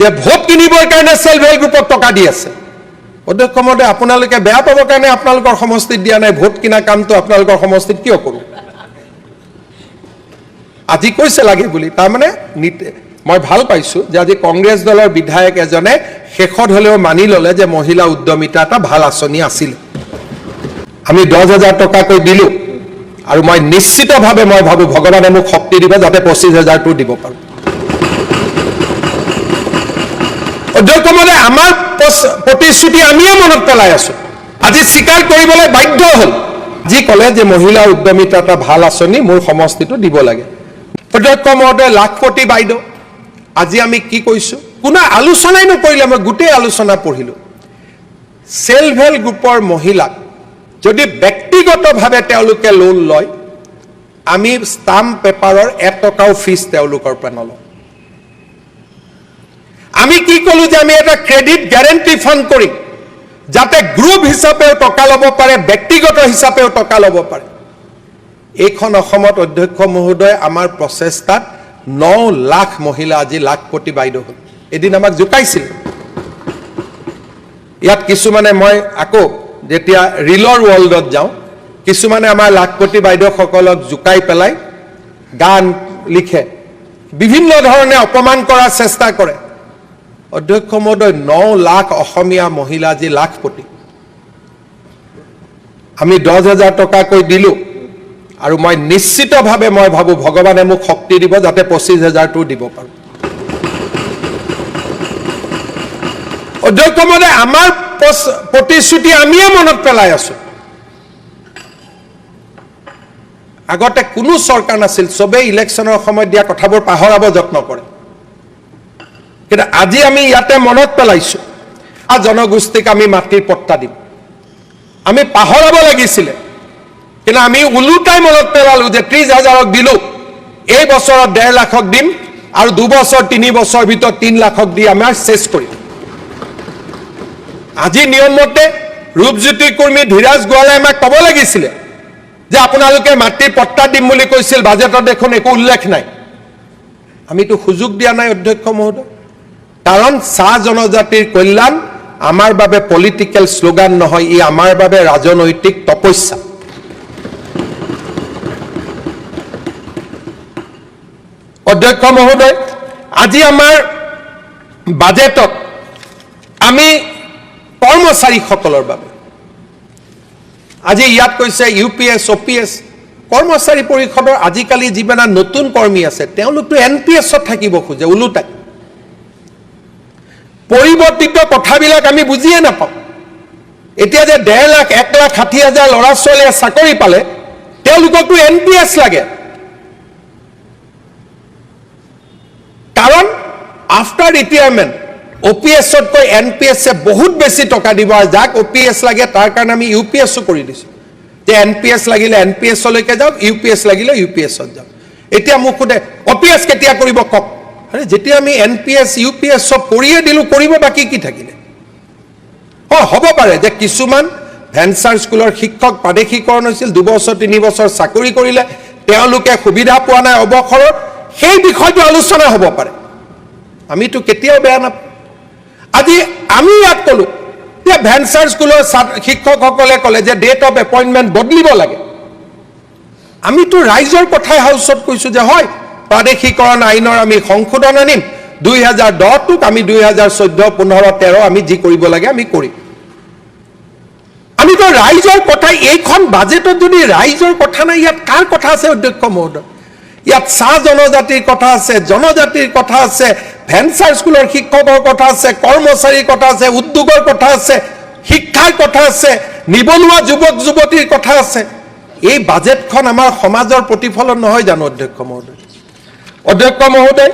যে ভোট কিনিবৰ কাৰণে সেলফ হেল্প গ্ৰুপক টকা দি আছে অধ্যক্ষ মহোদয় আপোনালোকে বেয়া পাবৰ কাৰণে আপোনালোকৰ সমষ্টিত দিয়া নাই ভোট কিনা কামটো আপোনালোকৰ সমষ্টিত কিয় কৰো আজি কৈছে লাগে বুলি তাৰ মানে মই ভাল পাইছো যে আজি কংগ্ৰেছ দলৰ বিধায়ক এজনে শেষত হলেও মানি ললে যে মহিলা উদ্যমিতা এটা ভাল আঁচনি আছিল আমি 10,000 টকা কৈ দিলো আৰু মই নিশ্চিতভাৱে মই ভাবো ভগৱানে মোক শক্তি দিব যাতে 25,000 টো দিব পাৰো অধ্যক্ষ মহোদয় আমাৰ প্ৰতিশ্ৰুতি আমিয়ে মনত পেলাই আছো আজি স্বীকাৰ কৰিবলৈ বাধ্য হল যি কলে যে মহিলা উদ্যমিতা এটা ভাল আঁচনি মোৰ সমষ্টিটো দিব লাগে অধ্যক্ষ মহোদয় লাখপতি বাইদেউ আজি আমি কি কৈছো কোনো আলোচনাই নকৰিলে মই গোটেই আলোচনা পঢ়িলো সেলফ হেল্প গ্ৰুপৰ মহিলাক যদি ব্যক্তিগতভাৱে তেওঁলোকে লোন লয় আমি স্টাম্প পেপাৰৰ 1 টকাও ফিজ তেওঁলোকৰ পৰা নলওঁ আমি কি কলো যে আমি এটা ক্ৰেডিট গ্যাৰান্টি ফান্ড কৰিম যাতে গ্ৰুপ হিচাপেও টকা ল'ব পাৰে ব্যক্তিগত হিচাপেও টকা ল'ব পাৰে এইখন অসমত অধ্যক্ষ মহোদয় আমাৰ প্ৰচেষ্টাত 9 লাখ মহিলা আজি লাখপতি বাইদেউ হ'ল এদিন আমাক জুকাইছিল ইয়াত কিছুমানে মই আকৌ যেতিয়া ৰিলৰ ৱৰ্ল্ডত যাওঁ কিছুমানে আমাৰ লাখপতি বাইদেউ সকলক জুকাই পেলাই গান লিখে বিভিন্ন ধৰণে অপমান কৰাৰ চেষ্টা কৰে অধ্যক্ষ মহোদয় 9 লাখ অসমীয়া মহিলা আজি লাখপতি আমি 10,000 টকা কৈ দিলো আৰু মই নিশ্চিতভাৱে মই ভাবো ভগৱানে মোক শক্তি দিব যাতে 25,000 টো দিব পাৰো অধ্যক্ষ মহোদয় আমাৰ প্ৰতিশ্ৰুতি আমিয়ে মনত পেলাই আছো আগতে কোনো চৰকাৰ নাছিল সবে ইলেকশ্যনৰ সময়ত দিয়া কথাবোৰ পাহৰাব যত্ন কৰে কিন্তু আজি আমি ইয়াতে মনত পেলাইছো আ জনগোষ্ঠীক আমি মাটিৰ পট্টা দিম আমি পাহৰাব লাগিছিল কিন্তু আমি উলুটাই মনত পেলালো যে 30,000ক দিলো এই বছৰত 1.5 লাখক দিম আৰু 2 বছৰ 3 বছৰ ভিতৰত 3 লাখক দি আমাৰ শেষ কৰিম আজি নিয়ম মতে ৰূপজ্যোতি কৰ্মী ধীৰাজ গোৱালাই আমাক ক'ব লাগিছিল যে আপোনালোকে মাটিৰ পট্টা দিম বুলি কৈছিল বাজেটত দেখোন একো উল্লেখ নাই আমিতো সুযোগ দিয়া নাই অধ্যক্ষ মহোদয় কাৰণ চাহ জনজাতিৰ কল্যাণ আমাৰ বাবে পলিটিক্যাল স্লোগান নহয় ই আমাৰ বাবে ৰাজনৈতিক তপস্যা অধ্যক্ষ মহোদয় আজি আমাৰ বাজেটত আমি কৰ্মচাৰীসকলৰ বাবে আজি ইয়াত কৈছে ইউপিএছ ওপিএছ কৰ্মচাৰী পৰিষদৰ আজিকালি যিমানা নতুন কৰ্মী আছে তেওঁলোকটো এনপিএছত থাকিব খোজে উলুটাই পৰিৱৰ্তিত কথাবিলাক আমি বুজিয়ে নাপাওঁ এতিয়া যে 1.5 লাখ 1,60,000 ল'ৰা ছোৱালীয়ে চাকৰি পালে তেওঁলোককটো এনপিএছ লাগে কাৰণ আফটাৰ ৰিটায়াৰমেন্ট ওপিএছত কৈ এনপিএছে বহুত বেছি টকা দিব আৰু যাক ওপিএছ লাগে তাৰ কাৰণে আমি ইউপিএছও কৰি দিছো যে এনপিএছ লাগিলে এনপিএছ লৈকে যাওক ইউপিএছ লাগিলে ইউপিএছত যাওক এতিয়া মোক খুদে ওপিএছ কেতিয়া কৰিব কক আৰে যেতিয়া আমি এনপিএছ ইউপিএছ সব কৰিয়ে দিলো কৰিব বাকি কি থাকিলে হ'ব পাৰে যে কিছুমান ভেঞ্চাৰ স্কুলৰ শিক্ষক প্ৰাদেশিকৰণ হৈছিল 2 বছৰ 3 বছৰ চাকৰি কৰিলে তেওঁলোকে সুবিধা পোৱা নাই অৱসৰৰ সেই বিষয়টো আলোচনা হ'ব পাৰে আমিতো কেতিয়াও বেয়া নাপাওঁ আজি আমি ইয়াত কলো যে ভেঞ্চাৰ স্কুলৰ শিক্ষকসকলে কলে যে ডেট অফ এপইন্টমেন্ট বদলিব লাগে আমিতো ৰাইজৰ কথাই হাউচত কৈছো যে হয় প্ৰাদেশিকৰণ আইনৰ আমি সংশোধন আনিম 2010 টোক আমি 2014 15 13 আমি যি কৰিব লাগে আমি কৰিম আমিতো ৰাইজৰ কথা এইখন বাজেটত যদি ৰাইজৰ কথা নাই ইয়াত কাৰ কথা আছে অধ্যক্ষ মহোদয় ইয়াত চাহ জনজাতিৰ কথা আছে জনজাতিৰ কথা আছে ভেঞ্চাৰ স্কুলৰ শিক্ষকৰ কথা আছে কৰ্মচাৰীৰ কথা আছে উদ্যোগৰ কথা আছে শিক্ষাৰ কথা আছে নিবনুৱা যুৱক যুৱতীৰ কথা আছে এই বাজেটখন আমাৰ সমাজৰ প্ৰতিফলন নহয় জানো অধ্যক্ষ মহোদয়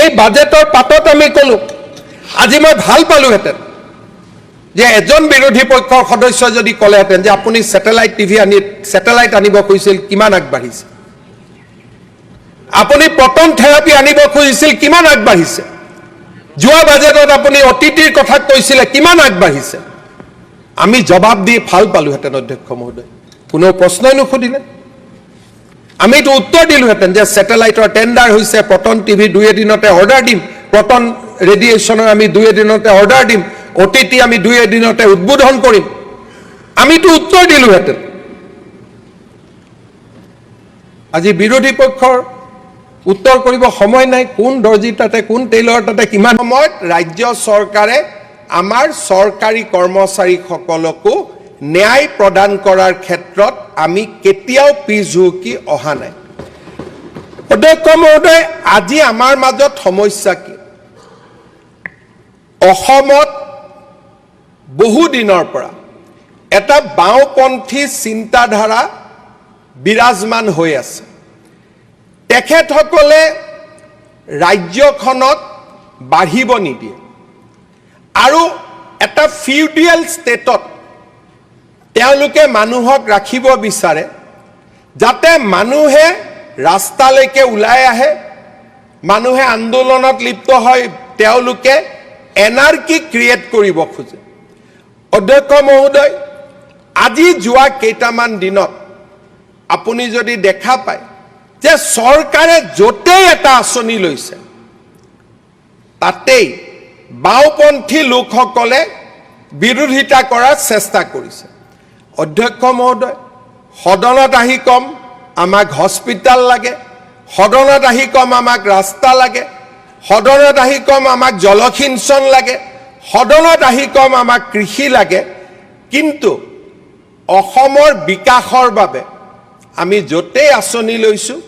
এই বাজেটৰ পাতত আমি কলো আজি মই ভাল পালোহেঁতেন যে এজন বিৰোধী পক্ষৰ সদস্য যদি কলেহেঁতেন যে আপুনি স্যাটেলাইট টিভি স্যাটেলাইট আনিব কৈছিল কিমান আগবাঢ়িছে আপুনি পটন থেৰাপি আনিব খুজিছিল কিমান আগবাঢ়িছে যোৱা বাজেটত আপুনি অতিথিৰ কথা কৈছিল কিমান আগবাঢ়িছে আমি জবাব দি ভাল পালোহেঁতেন অধ্যক্ষ মহোদয় কোনো প্ৰশ্নই নুখুদিলে আমি তো উত্তৰ দিলোহেঁতেন যে স্যাটেলাইটৰ টেন্ডাৰ হৈছে পটন টিভি 2 দিনতে অৰ্ডাৰ দিম পটন ৰেডিয়েশ্যনৰ আমি 2 এদিনতে অৰ্ডাৰ দিম, OTT আমি 2 এদিনতে উদ্বোধন কৰিম, আমিতো উত্তৰ দিলোহেঁতেন। আজি বিৰোধী পক্ষৰ উত্তৰ কৰিব সময় নাই, কোন দৰ্জী তাতে, কোন টেইলৰ তাতে, কিমান সময়ত ৰাজ্য চৰকাৰে আমাৰ চৰকাৰী কৰ্মচাৰীসকলকো ন্যায় প্ৰদান কৰাৰ ক্ষেত্ৰত আমি কেতিয়াও পিছ হুহুকি অহা নাই। অধ্যক্ষ মহোদয়, আজি আমাৰ মাজত সমস্যা কি? অসমত বহু দিনৰ পৰা এটা বাওঁপন্থী চিন্তাধাৰা বিৰাজমান হৈ আছে। তেখেতসকলে ৰাজ্যখনত বাঢ়িব নিদিয়ে আৰু এটা ফিউডিয়েল ষ্টেটত তেওঁলোকে মানুহক ৰাখিব বিচাৰে, যাতে মানুহে ৰাস্তালৈকে ওলাই আহে, মানুহে আন্দোলনত লিপ্ত হয়, তেওঁলোকে এনাৰ্কি ক্ৰিয়েট কৰিব খোজে। অধ্যক্ষ মহোদয়, আজি যোৱা কেইটামান দিনত আপুনি যদি দেখা পায় যে চৰকাৰে য'তেই এটা আঁচনি লৈছে তাতেই বাওঁপন্থী লোকসকলে বিৰোধিতা কৰাৰ চেষ্টা কৰিছে। অধ্যক্ষ মহোদয়, সদনত আহি কম আমাক হস্পিটাল লাগে, সদনত আহি কম আমাক ৰাস্তা লাগে, সদনত আহি কম আমাক জলসিঞ্চন লাগে, সদনত আহি কম আমাক কৃষি লাগে, কিন্তু অসমৰ বিকাশৰ বাবে আমি য'তেই আঁচনি লৈছোঁ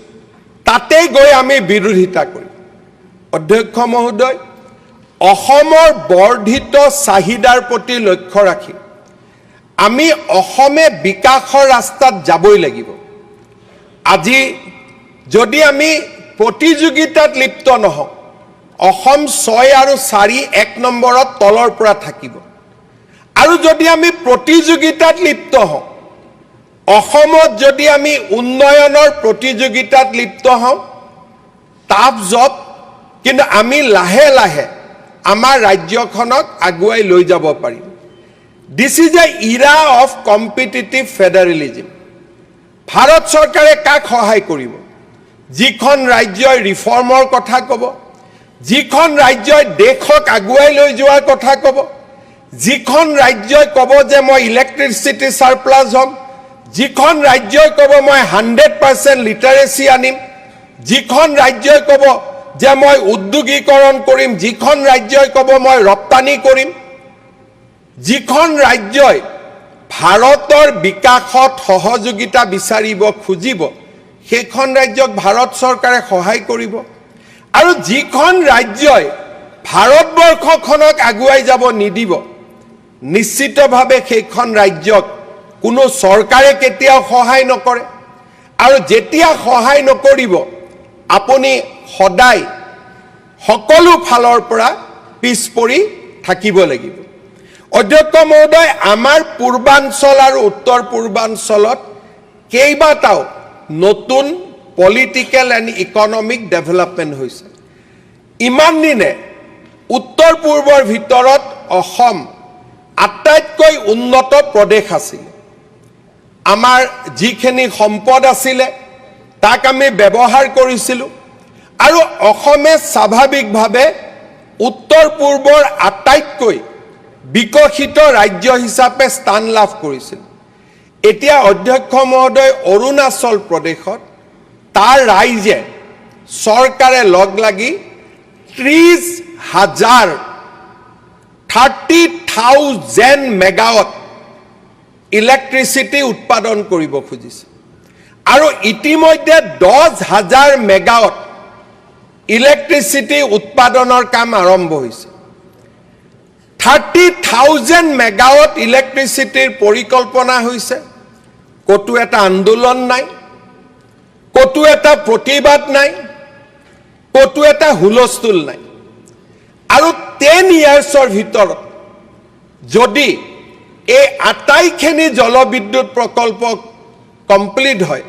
তাতেই গৈ আমি বিৰোধিতা কৰিম। অধ্যক্ষ মহোদয়, অসমৰ বৰ্ধিত চাহিদাৰ প্ৰতি লক্ষ্য ৰাখি আমি অসমে বিকাশৰ ৰাস্তাত যাবই লাগিব। আজি যদি আমি প্ৰতিযোগিতাত লিপ্ত নহওঁ, অসম 6 আৰু 4 1 নম্বৰত তলৰ পৰা থাকিব। আৰু যদি আমি প্ৰতিযোগিতাত লিপ্ত হওঁ, অসমত যদি আমি উন্নয়নৰ প্ৰতিযোগিতাত লিপ্ত হওঁ, টাফ জব, কিন্তু আমি লাহে লাহে আমাৰ ৰাজ্যখনক আগুৱাই লৈ যাব পাৰিম। This is a era of competitive federalism. Bharat চৰকাৰে কাক সহায় কৰিব? যিখন ৰাজ্যই ৰিফৰ্মৰ কথা ক'ব, যিখন ৰাজ্যই দেশক আগুৱাই লৈ যোৱাৰ কথা ক'ব, যিখন ৰাজ্যই ক'ব যে মই ইলেক্ট্ৰিচিটি ছাৰপ্লাছ হ'ম, যিখন ৰাজ্যই ক'ব মই 100% লিটাৰেচি আনিম, যিখন ৰাজ্যই ক'ব যে মই উদ্যোগীকৰণ কৰিম, যিখন ৰাজ্যই ক'ব মই ৰপ্তানি কৰিম, যিখন ৰাজ্যই ভাৰতৰ বিকাশত সহযোগিতা বিচাৰিব খুজিব, সেইখন ৰাজ্যক ভাৰত চৰকাৰে সহায় কৰিব। আৰু যিখন ৰাজ্যই ভাৰতবৰ্ষখনক আগুৱাই যাব নিদিব, নিশ্চিতভাৱে সেইখন ৰাজ্যক কোনো চৰকাৰে কেতিয়াও সহায় নকৰে। আৰু যেতিয়া সহায় নকৰিব, আপুনি সদায় সকলো ফালৰ পৰা পিছ পৰি থাকিব লাগিব। অধ্যক্ষ মহোদয়, আমাৰ পূৰ্বাঞ্চল আৰু উত্তৰ পূৰ্বাঞ্চলত কেইবাটাও নতুন পলিটিকেল এণ্ড ইকনমিক ডেভেলপমেণ্ট হৈছে। ইমান দিনে উত্তৰ পূৰ্বৰ ভিতৰত অসম আটাইতকৈ উন্নত প্ৰদেশ আছিল। আমাৰ যিখিনি সম্পদ আছিলে তাক আমি ব্যৱহাৰ কৰিছিলোঁ আৰু অসমে স্বাভাৱিকভাৱে উত্তৰ পূৰ্বৰ আটাইতকৈ বিকশিত ৰাজ্য হিচাপে স্থান লাভ কৰিছিল। এতিয়া অধ্যক্ষ মহোদয়, অৰুণাচল প্ৰদেশত তাৰ ৰাইজে চৰকাৰে লগ লাগি 30,000 মেগাৱাট ইলেক্ট্ৰিচিটি উৎপাদন কৰিব খুজিছে আৰু ইতিমধ্যে 10,000 মেগাৱাট ইলেক্ট্ৰিচিটি উৎপাদনৰ কাম আৰম্ভ হৈছে। 30,000 মেগাৱাট ইলেক্ট্ৰিচিটিৰ পৰিকল্পনা হৈছে। ক'তো এটা আন্দোলন নাই, ক'তো এটা প্ৰতিবাদ নাই, ক'তো এটা হুলস্থুল নাই। আৰু 10 ইয়াৰ্ছৰ ভিতৰত যদি এই আটাইখিনি জলবিদ্যুৎ প্ৰকল্প কমপ্লিট হয়,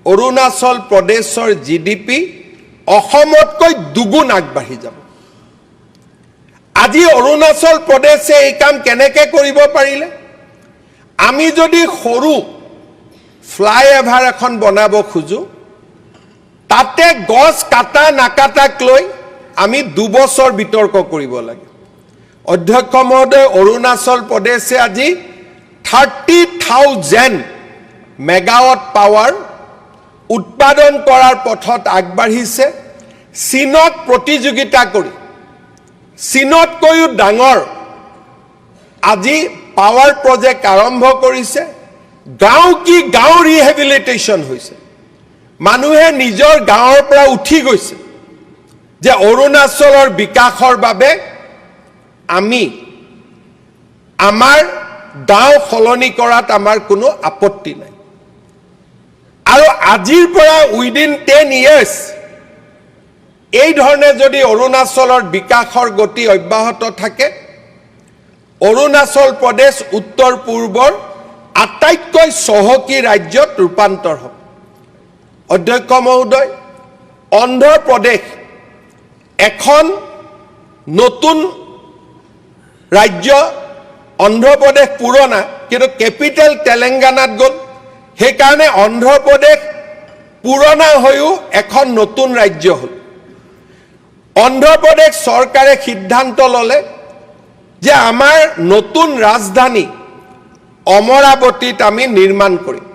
অৰুণাচল প্ৰদেশৰ GDP অসমতকৈ দুগুণ আগবাঢ়ি যাব। আজি অৰুণাচল প্ৰদেশে এই কাম কেনেকৈ কৰিব পাৰিলে? আমি যদি সৰু ফ্লাইঅভাৰ এখন বনাব খোজো, তাতে গছ কাটা নাকাটাক লৈ আমি 2 বছৰ বিতৰ্ক কৰিব লাগে অধ্যক্ষ মহোদয় অৰুণাচল প্ৰদেশে আজি 30,000 মেগাৱাট পাৱাৰ উৎপাদন কৰাৰ পথত আগবাঢ়িছে চীনক প্ৰতিযোগিতা কৰি চীনতকৈও ডাঙৰ আজি পাৱাৰ প্ৰজেক্ট আৰম্ভ কৰিছে গাঁও কি গাঁও ৰিহেবিলিটেশ্যন হৈছে মানুহে নিজৰ গাঁৱৰ পৰা উঠি গৈছে যে অৰুণাচলৰ বিকাশৰ বাবে আমি আমাৰ গাঁও সলনি কৰাত আমাৰ কোনো আপত্তি নাই আৰু আজিৰ পৰা উইদিন 10 years এই ধৰণে যদি অৰুণাচলৰ বিকাশৰ গতি অব্যাহত থাকে অৰুণাচল প্ৰদেশ উত্তৰ পূৰ্বৰ আটাইতকৈ চহকী ৰাজ্যত ৰূপান্তৰ হ'ব অধ্যক্ষ মহোদয় অন্ধ্ৰ প্ৰদেশ এখন নতুন ৰাজ্য অন্ধ্ৰ প্ৰদেশ পুৰণা কিন্তু কেপিটেল তেলেংগানাত গ'ল সেইকাৰণে অন্ধ্ৰ প্ৰদেশ পুৰণা হৈও এখন নতুন ৰাজ্য হ'ল অন্ধ্ৰ প্ৰদেশ চৰকাৰে সিদ্ধান্ত ল'লে যে আমাৰ নতুন ৰাজধানী অমৰাৱতীত আমি নিৰ্মাণ কৰিম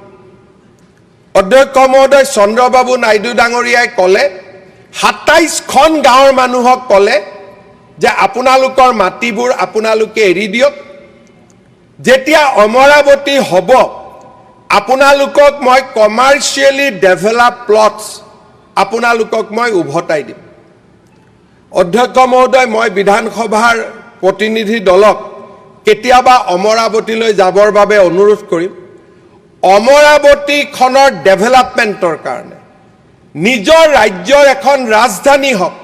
অধ্যক্ষ মহোদয় চন্দ্ৰবাবু নাইডু ডাঙৰীয়াই ক'লে 27খন গাঁৱৰ মানুহক ক'লে যে আপোনালোকৰ মাটিবোৰ আপোনালোকে এৰি দিয়ক যেতিয়া অমৰাৱতী হ'ব আপোনালোকক মই কমাৰ্চিয়েলি ডেভেলপ প্লটছ আপোনালোকক মই উভতাই দিম অধ্যক্ষ মহোদয় মই বিধানসভাৰ প্ৰতিনিধি দলক কেতিয়াবা অমৰাৱতীলৈ যাবৰ বাবে অনুৰোধ কৰিম অমৰাৱতীখনৰ ডেভেলপমেণ্টৰ কাৰণে নিজৰ ৰাজ্যৰ এখন ৰাজধানী হওক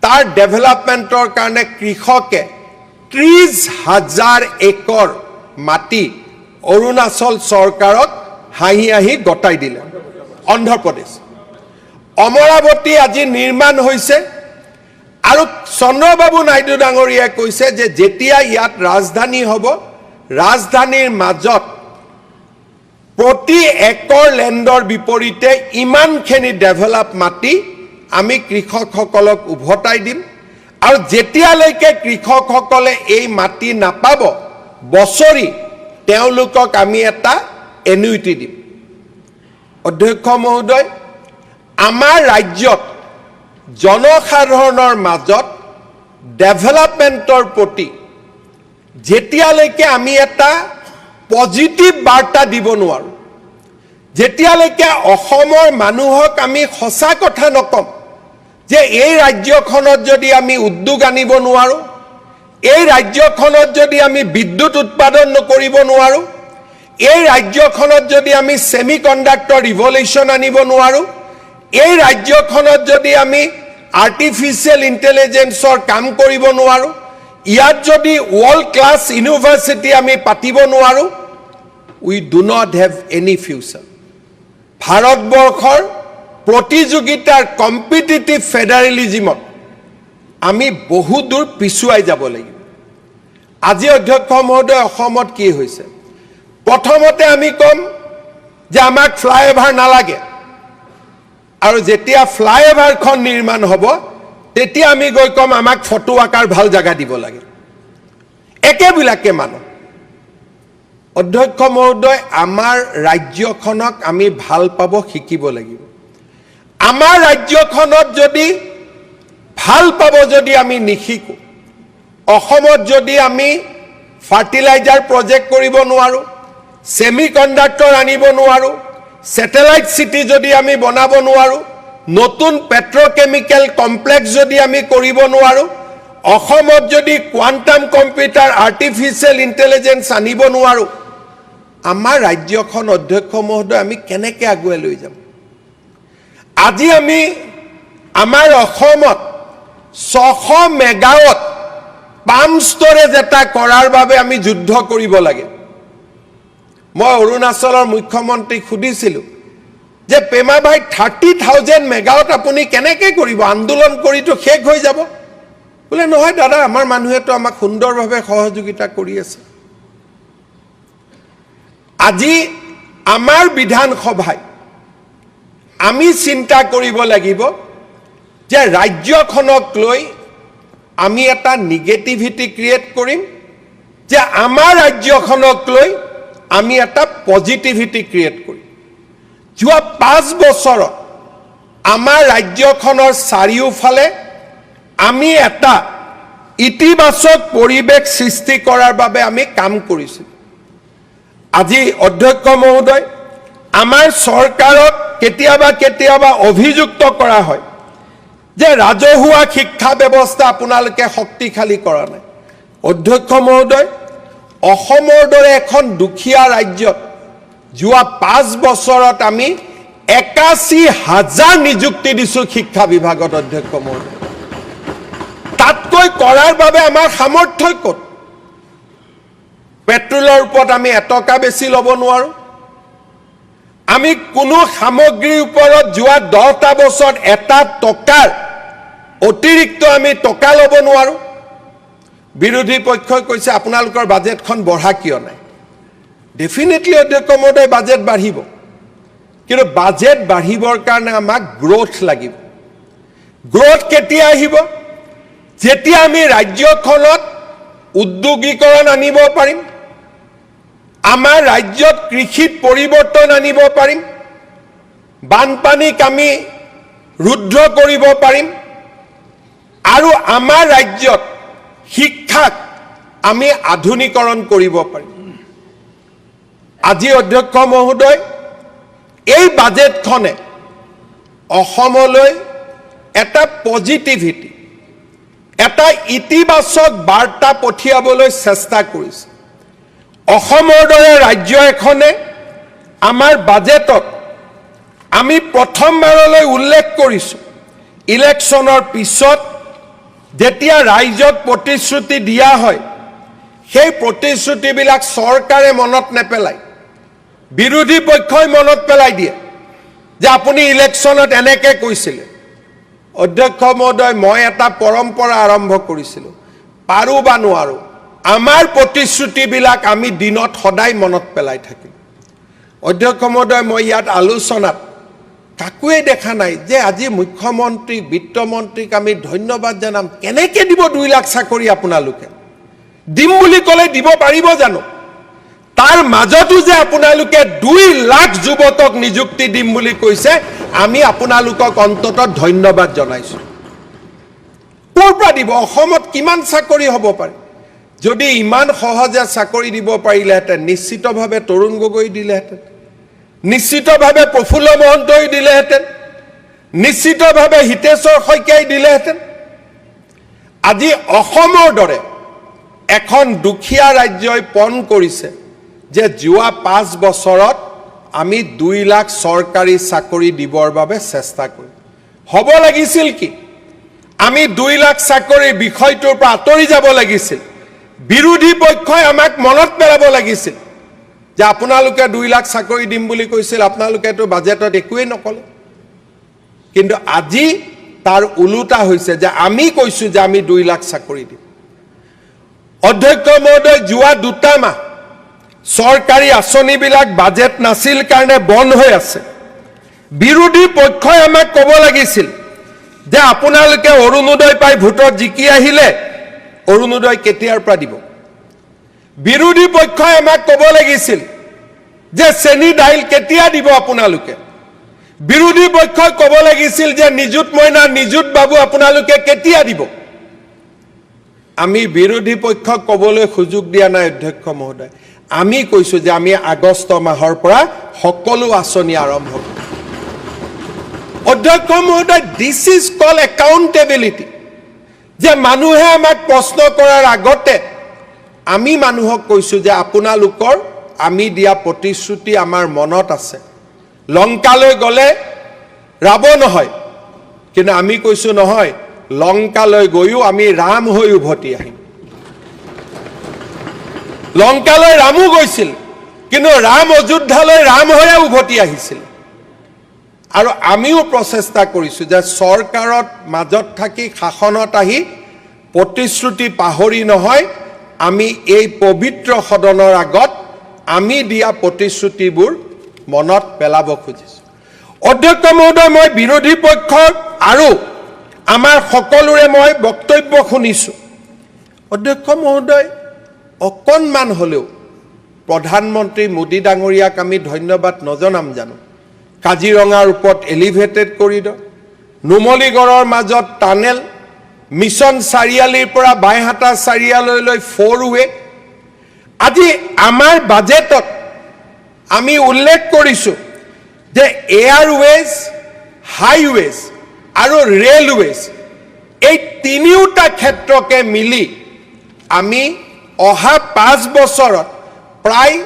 তাৰ ডেভেলপমেণ্টৰ কাৰণে কৃষকে 30,000 একৰ মাটি অৰুণাচল চৰকাৰক হাঁহি হাঁহি গতাই দিলে অন্ধ্ৰ প্ৰদেশ অমৰাৱতী আজি নিৰ্মাণ হৈছে আৰু চন্দ্ৰবাবু নাইডু ডাঙৰীয়াই কৈছে যে যেতিয়া ইয়াত ৰাজধানী হ'ব ৰাজধানীৰ মাজত প্ৰতি একৰ লেণ্ডৰ বিপৰীতে ইমানখিনি ডেভেলপ মাটি আমি কৃষকসকলক উভতাই দিম আৰু যেতিয়ালৈকে কৃষকসকলে এই মাটি নাপাব বছৰি তেওঁলোকক আমি এটা এনুইটি দিম অধ্যক্ষ মহোদয় আমাৰ ৰাজ্যত জনসাধাৰণৰ মাজত ডেভেলপমেণ্টৰ প্ৰতি যেতিয়ালৈকে আমি এটা পজিটিভ বাৰ্তা দিব নোৱাৰোঁ যেতিয়ালৈকে অসমৰ মানুহক আমি সঁচা কথা নকম যে এই ৰাজ্যখনত যদি আমি উদ্যোগ আনিব নোৱাৰোঁ এই ৰাজ্যখনত যদি আমি বিদ্যুৎ উৎপাদন নকৰিব নোৱাৰোঁ এই ৰাজ্যখনত যদি আমি সেমিকণ্ডাক্টৰ ৰিভলিউশ্যন আনিব নোৱাৰোঁ এই ৰাজ্যখনত যদি আমি আৰ্টিফিচিয়েল ইন্টেলিজেন্সৰ কাম কৰিব নোৱাৰোঁ ইয়াত যদি ওয়াৰ্ল্ড ক্লাস ইউনিভাৰ্সিটি আমি পাতিব নোৱাৰোঁ we do not have any future ভাৰতবৰ্ষৰ প্ৰতিযোগিতাৰ কম্পিটিটিভ ফেডাৰেলিজমত আমি বহু দূৰ পিছুৱাই যাব লাগিব আজি অধ্যক্ষ মহোদয় অসমত কি হৈছে প্ৰথমতে আমি কম যে আমাক ফ্লাইওভাৰ নালাগে আৰু যেতিয়া ফ্লাইওভাৰখন নিৰ্মাণ হ'ব তেতিয়া আমি গৈ কম আমাক ফটো আকাৰ ভাল জায়গা দিব লাগে একেবিলাকে মানুহ অধ্যক্ষ মহোদয় আমাৰ ৰাজ্যখনক আমি ভাল পাব শিকিব লাগিব আমাৰ ৰাজ্যখনত যদি ভাল পাব যদি আমি নিশিকো অসমত যদি আমি ফাৰ্টিলাইজাৰ প্ৰজেক্ট কৰিব নোৱাৰোঁ সেমিকণ্ডাক্টৰ আনিব নোৱাৰোঁ স্যাটেলাইট সিটি যদি আমি বনাব নোৱাৰোঁ নতুন পেট্ৰোকেমিক্যাল কমপ্লেক্স যদি আমি কৰিব নোৱাৰোঁ অসমত যদি কোৱান্টাম কম্পিউটাৰ আৰ্টিফিচিয়েল ইন্টেলিজেন্স আনিব নোৱাৰোঁ আমাৰ ৰাজ্যখন অধ্যক্ষ মহোদয় আমি কেনেকৈ আগুৱাই লৈ যাম আজি আমি আমাৰ অসমত 600 মেগাৱাট পাম্প ষ্টৰেজ এটা কৰাৰ বাবে আমি যুদ্ধ কৰিব লাগে মই অৰুণাচলৰ মুখ্যমন্ত্ৰীক সুধিছিলোঁ যে পেমা ভাই 30,000 মেগাৱাট আপুনি কেনেকৈ কৰিব আন্দোলন কৰিতো শেষ হৈ যাব বোলে নহয় দাদা আমাৰ মানুহেতো আমাক সুন্দৰভাৱে সহযোগিতা কৰি আছে আজি আমাৰ বিধানসভায় আমি চিন্তা কৰিব লাগিব যে ৰাজ্যখনক লৈ আমি এটা নিগেটিভিটি ক্ৰিয়েট কৰিম যে আমাৰ ৰাজ্যখনক লৈ আমি এটা পজিটিভিটি ক্ৰিয়েট কৰিম যোৱা 5 বছৰত আমাৰ ৰাজ্যখনৰ চাৰিওফালে আমি এটা ইতিবাচক পৰিৱেশ সৃষ্টি কৰাৰ বাবে আমি কাম কৰিছোঁ আজি অধ্যক্ষ মহোদয় আমাৰ চৰকাৰক কেতিয়াবা অভিযুক্ত কৰা হয় যে ৰাজহুৱা শিক্ষা ব্যৱস্থা আপোনালোকে শক্তিশালী কৰা নাই অধ্যক্ষ মহোদয় অসমৰ দৰে এখন দুখীয়া ৰাজ্যত যোৱা 5 বছৰত আমি ৮১,০০০ নিযুক্তি দিছোঁ শিক্ষা বিভাগত অধ্যক্ষ মহোদয় তাতকৈ কৰাৰ বাবে আমাৰ সামৰ্থ্য ক'ত পেট্ৰলৰ ওপৰত আমি এটকা বেছি ল'ব নোৱাৰোঁ আমি কোনো সামগ্ৰীৰ ওপৰত যোৱা 10টা বছৰত এটা টকাৰ অতিৰিক্ত আমি টকা ল'ব নোৱাৰোঁ বিৰোধী পক্ষই কৈছে আপোনালোকৰ বাজেটখন বঢ়া কিয় নাই ডেফিনেটলি অধ্যক্ষ মহোদয় বাজেট বাঢ়িব কিন্তু বাজেট বাঢ়িবৰ কাৰণে আমাক গ্ৰোথ লাগিব গ্ৰোথ কেতিয়া আহিব যেতিয়া আমি ৰাজ্যখনত উদ্যোগীকৰণ আনিব পাৰিম আমাৰ ৰাজ্যত কৃষিত পৰিৱৰ্তন আনিব পাৰিম বানপানীক আমি ৰুদ্ধ কৰিব পাৰিম আৰু আমাৰ ৰাজ্যত শিক্ষাক আমি আধুনিকৰণ কৰিব পাৰিম আজি অধ্যক্ষ মহোদয় এই বাজেটখনে অসমলৈ এটা পজিটিভিটি এটা ইতিবাচক বাৰ্তা পঠিয়াবলৈ চেষ্টা কৰিছে অসমৰ দৰে ৰাজ্য এখনে আমাৰ বাজেটত আমি প্ৰথমবাৰলৈ উল্লেখ কৰিছোঁ ইলেকশ্যনৰ পিছত যেতিয়া ৰাইজক প্ৰতিশ্ৰুতি দিয়া হয় সেই প্ৰতিশ্ৰুতিবিলাক চৰকাৰে মনত নেপেলায় বিৰোধী পক্ষই মনত পেলাই দিয়ে যে আপুনি ইলেকশ্যনত এনেকৈ কৈছিলে অধ্যক্ষ মহোদয় মই এটা পৰম্পৰা আৰম্ভ কৰিছিলোঁ পাৰো বা নোৱাৰো আমাৰ প্ৰতিশ্ৰুতিবিলাক আমি দিনত সদায় মনত পেলাই থাকিম অধ্যক্ষ মহোদয় মই ইয়াত আলোচনাত কাকোৱে দেখা নাই যে আজি মুখ্যমন্ত্ৰী বিত্তমন্ত্ৰীক আমি ধন্যবাদ জনাম কেনেকৈ দিব 2 লাখ চাকৰি আপোনালোকে দিম বুলি ক'লে দিব পাৰিব জানো তাৰ মাজতো যে আপোনালোকে 2 লাখ যুৱকক নিযুক্তি দিম বুলি কৈছে আমি আপোনালোকক অন্ততঃ ধন্যবাদ জনাইছোঁ ক'ৰ পৰা দিব অসমত কিমান চাকৰি হ'ব পাৰে যদি ইমান সহজে চাকৰি দিব পাৰিলেহেঁতেন নিশ্চিতভাৱে তৰুণ গগৈ দিলেহেঁতেন নিশ্চিতভাৱে প্ৰফুল্ল মহন্তই দিলেহেঁতেন নিশ্চিতভাৱে হিতেশ্বৰ শইকীয়াই দিলেহেঁতেন আজি অসমৰ দৰে এখন দুখীয়া ৰাজ্যই পণ কৰিছে যে যোৱা 5 বছৰত আমি 2 লাখ চৰকাৰী চাকৰি দিবৰ বাবে চেষ্টা কৰিম হ'ব লাগিছিল কি আমি 2 লাখ চাকৰিৰ বিষয়টোৰ পৰা আঁতৰি যাব লাগিছিল বিৰোধী পক্ষই আমাক মনত পেলাব লাগিছিল যে আপোনালোকে 2 লাখ চাকৰি দিম বুলি কৈছিল আপোনালোকেতো বাজেটত একোৱেই নকলে কিন্তু আজি তাৰ উলুটা হৈছে যে আমি কৈছোঁ যে আমি 2 লাখ চাকৰি দিম অধ্যক্ষ মহোদয় যোৱা 2টা মাহ চৰকাৰী আঁচনিবিলাক বাজেট নাছিল কাৰণে বন্ধ হৈ আছে বিৰোধী পক্ষই আমাক ক'ব লাগিছিল যে আপোনালোকে অৰুণোদয় পাই ভোটত জিকি আহিলে অৰুণোদয় কেতিয়াৰ পৰা দিব বিৰোধী পক্ষই আমাক ক'ব লাগিছিল যে চেনি দাইল কেতিয়া দিব আপোনালোকে বিৰোধী পক্ষই ক'ব লাগিছিল যে নিযুত মইনা নিযুত বাবু আপোনালোকে কেতিয়া দিব আমি বিৰোধী পক্ষক ক'বলৈ সুযোগ দিয়া নাই অধ্যক্ষ মহোদয় আমি কৈছোঁ যে আমি আগষ্ট মাহৰ পৰা সকলো আঁচনি আৰম্ভ কৰিম অধ্যক্ষ মহোদয় দিস ইজ কল একাউণ্টেবিলিটি যে মানুহে আমাক প্ৰশ্ন কৰাৰ আগতে আমি মানুহক কৈছোঁ যে আপোনালোকৰ আমি দিয়া প্ৰতিশ্ৰুতি আমাৰ মনত আছে লংকালৈ গ'লে ৰাৱণ হয় কিন্তু আমি কৈছোঁ নহয় লংকালৈ গৈও আমি ৰাম হৈ উভতি আহিম লংকালৈ ৰামো গৈছিল কিন্তু ৰাম অযোধ্যালৈ ৰাম হৈয়ে উভতি আহিছিল আৰু আমিও প্ৰচেষ্টা কৰিছোঁ যে চৰকাৰত মাজত থাকি শাসনত আহি প্ৰতিশ্ৰুতি পাহৰি নহয় আমি এই পবিত্ৰ সদনৰ আগত আমি দিয়া প্ৰতিশ্ৰুতিবোৰ মনত পেলাব খুজিছোঁ অধ্যক্ষ মহোদয় মই বিৰোধী পক্ষক আৰু আমাৰ সকলোৰে মই বক্তব্য শুনিছোঁ। অধ্যক্ষ মহোদয়, অকণমান হ'লেও প্ৰধানমন্ত্ৰী মোদী ডাঙৰীয়াক আমি ধন্যবাদ নজনাম জানো? কাজিৰঙাৰ ওপৰত এলিভেটেড কৰিডৰ, নুমলীগড়ৰ মাজত টানেল, মিছন চাৰিআলিৰ পৰা বাইহাটা চাৰিআলিলৈ 4-ৱে। আজি আমাৰ বাজেটত আমি উল্লেখ কৰিছোঁ যে এয়াৰৱেজ, হাইৱেজ আৰু ৰেলৱেজ এই তিনিওটা ক্ষেত্ৰকে মিলি আমি অহা 5 বছৰত প্ৰায়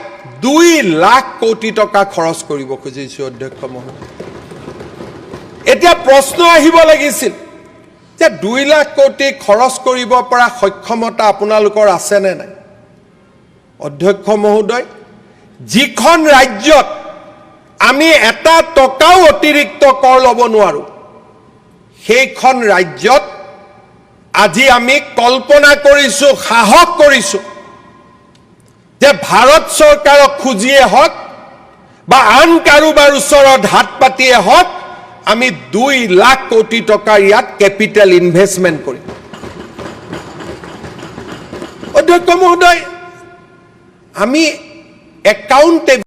2 লাখ কোটি টকা খৰচ কৰিব খুজিছোঁ অধ্যক্ষ মহোদয়। এতিয়া প্ৰশ্ন আহিব লাগিছিল যে 2 লাখ কোটি খৰচ কৰিব পৰা সক্ষমতা আপোনালোকৰ আছেনে নাই? অধ্যক্ষ মহোদয়, যিখন ৰাজ্যত আমি এটা টকাও অতিৰিক্ত কৰ ল'ব নোৱাৰোঁ, সেইখন ৰাজ্যত আজি আমি কল্পনা কৰিছোঁ, সাহস কৰিছোঁ যে ভাৰত চৰকাৰক খুজিয়ে হওক বা আন কাৰোবাৰ ওচৰত হাত পাতিয়ে হওক, আমি 2 লাখ কোটি টকাৰ ইয়াত কেপিটেল ইনভেষ্টমেণ্ট কৰিম। অধ্যক্ষ মহোদয়, আমি একাউণ্টেবল